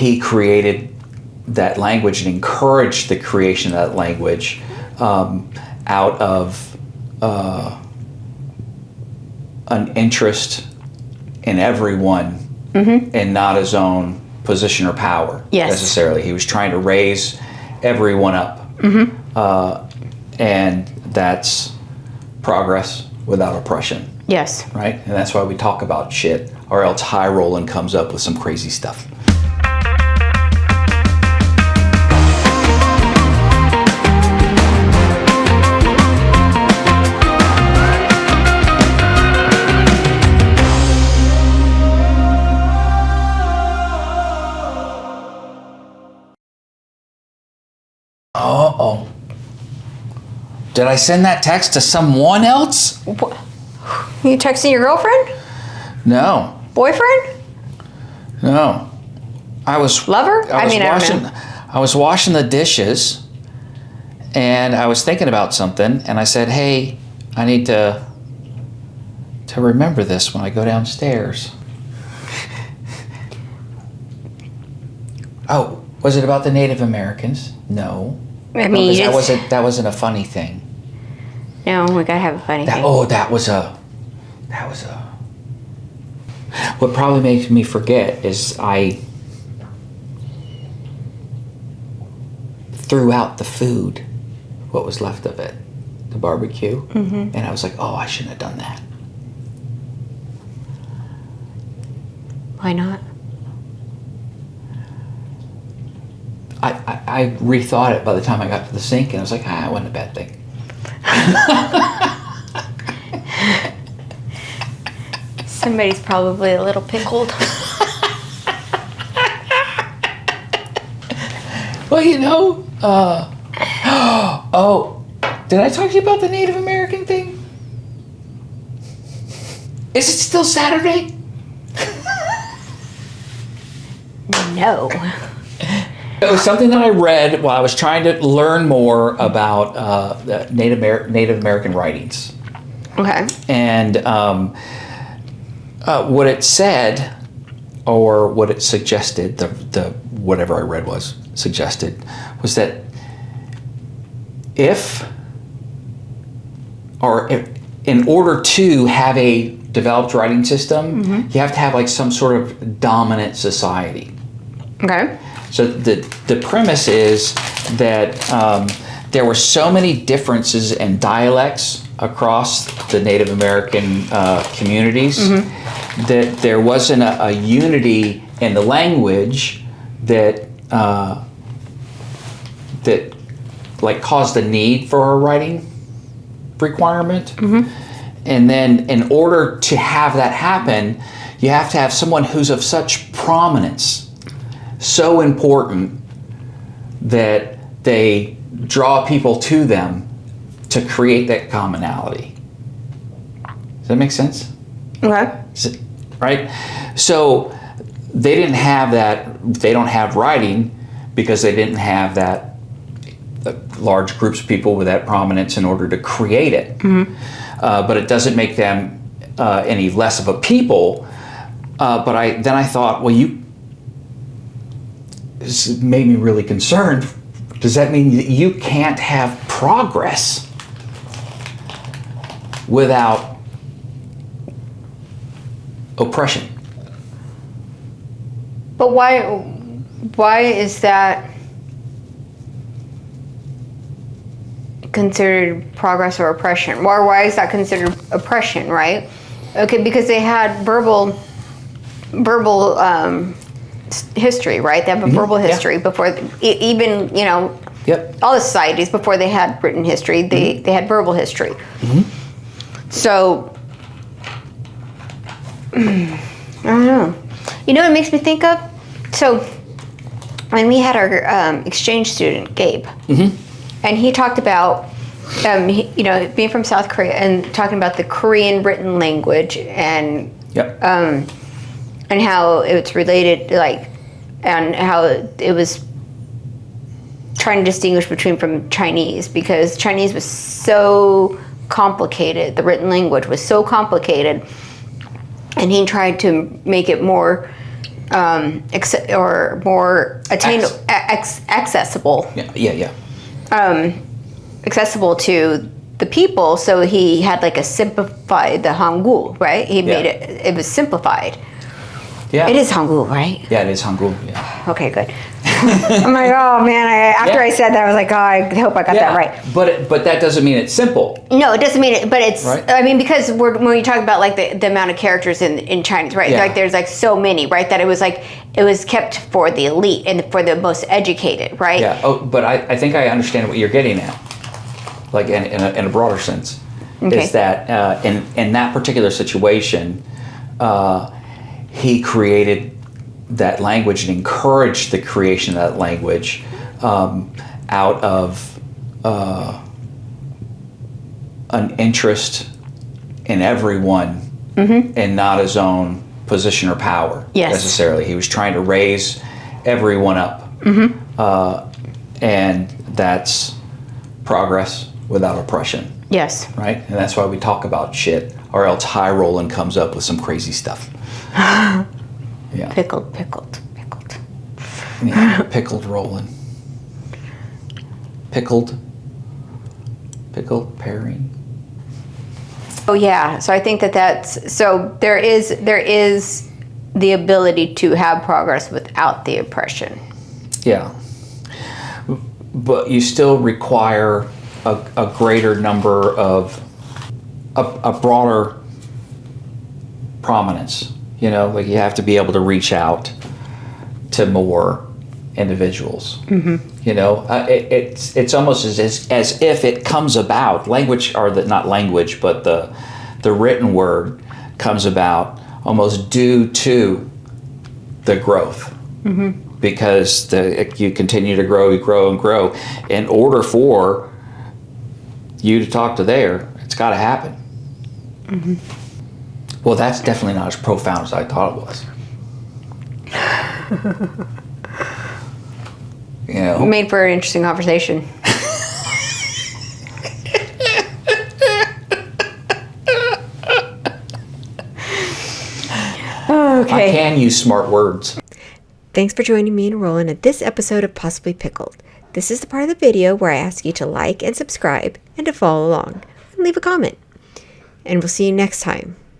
he created that language and encouraged the creation of that language out of an interest in everyone and not his own position or power necessarily. He was trying to raise everyone up. And that's progress without oppression. Yes. Right? And that's why we talk about shit, or else High Roland comes up with some crazy stuff. Uh-oh. Did I send that text to someone else? What? You texting your girlfriend? No. Boyfriend? No. I was... Lover? I don't know. I was washing the dishes, and I was thinking about something, and I said, hey, I need to remember this when I go downstairs. Oh, was it about the Native Americans? No. I mean, that wasn't a funny thing. No, we gotta have a funny thing. Oh, that was a. What probably makes me forget is I threw out the food, what was left of it, the barbecue, and I was like, oh, I shouldn't have done that. Why not? I rethought it by the time I got to the sink, and I was like, it wasn't a bad thing. Somebody's probably a little pickled. Well, oh, did I talk to you about the Native American thing? Is it still Saturday? No. It was something that I read while I was trying to learn more about the Native American writings. Okay. And what it said, or what it suggested, the whatever I read suggested, was that in order to have a developed writing system, you have to have like some sort of dominant society. Okay. So the premise is that there were so many differences in dialects across the Native American communities that there wasn't a unity in the language that like caused the need for a writing requirement. And then in order to have that happen, you have to have someone who's of such prominence, so important that they draw people to them to create that commonality. Does that make sense? Okay. Right? So they didn't have that, they don't have writing because they didn't have that large groups of people with that prominence in order to create it. But it doesn't make them any less of a people. But then I thought, well, this made me really concerned. Does that mean that you can't have progress without oppression? But why is that considered progress or oppression? Why is that considered oppression, right? Okay, because they had verbal history, right? They have a verbal history before, even, all the societies, before they had written history, they had verbal history. So, I don't know. You know what it makes me think of? So, when we had our exchange student, Gabe, and he talked about, being from South Korea and talking about the Korean written language and how it's related, and how it was trying to distinguish from Chinese, because Chinese was so complicated. The written language was so complicated, and he tried to make it more or more accessible. Yeah. Accessible to the people. So he had like a simplified the Hangul, right? He made it. It was simplified. Yeah. It is Hangul, right? Yeah, it is Hangul. Yeah. Okay, good. I'm like, oh man! After I said that, I was like, oh, I hope I got that right. But that doesn't mean it's simple. No, it doesn't mean it. But it's. Right? I mean, because when we talk about like the amount of characters in Chinese, right? Yeah. Like there's like so many, right? That it was kept for the elite and for the most educated, right? Yeah. Oh, but I think I understand what you're getting at. Like in a broader sense, is that in that particular situation, he created that language and encouraged the creation of that language out of an interest in everyone and not his own position or power necessarily. He was trying to raise everyone up. And that's progress without oppression. Yes. Right? And that's why we talk about shit, or else High Roland comes up with some crazy stuff. Yeah. Pickled. Yeah, Pickled Roland. Pickled pairing. Oh yeah. So I think that's so there is the ability to have progress without the oppression. Yeah. But you still require a greater number of a broader prominence. You know, like you have to be able to reach out to more individuals. You know, it's almost as if it comes about. Language, or not language, but the written word comes about almost due to the growth. Because you continue to grow, you grow and grow. In order for you to talk to there, it's got to happen. Well, that's definitely not as profound as I thought it was. You know, Made for an interesting conversation. Okay. I can use smart words. Thanks for joining me and Roland at this episode of Possibly Pickled. This is the part of the video where I ask you to like and subscribe and to follow along and leave a comment. And we'll see you next time.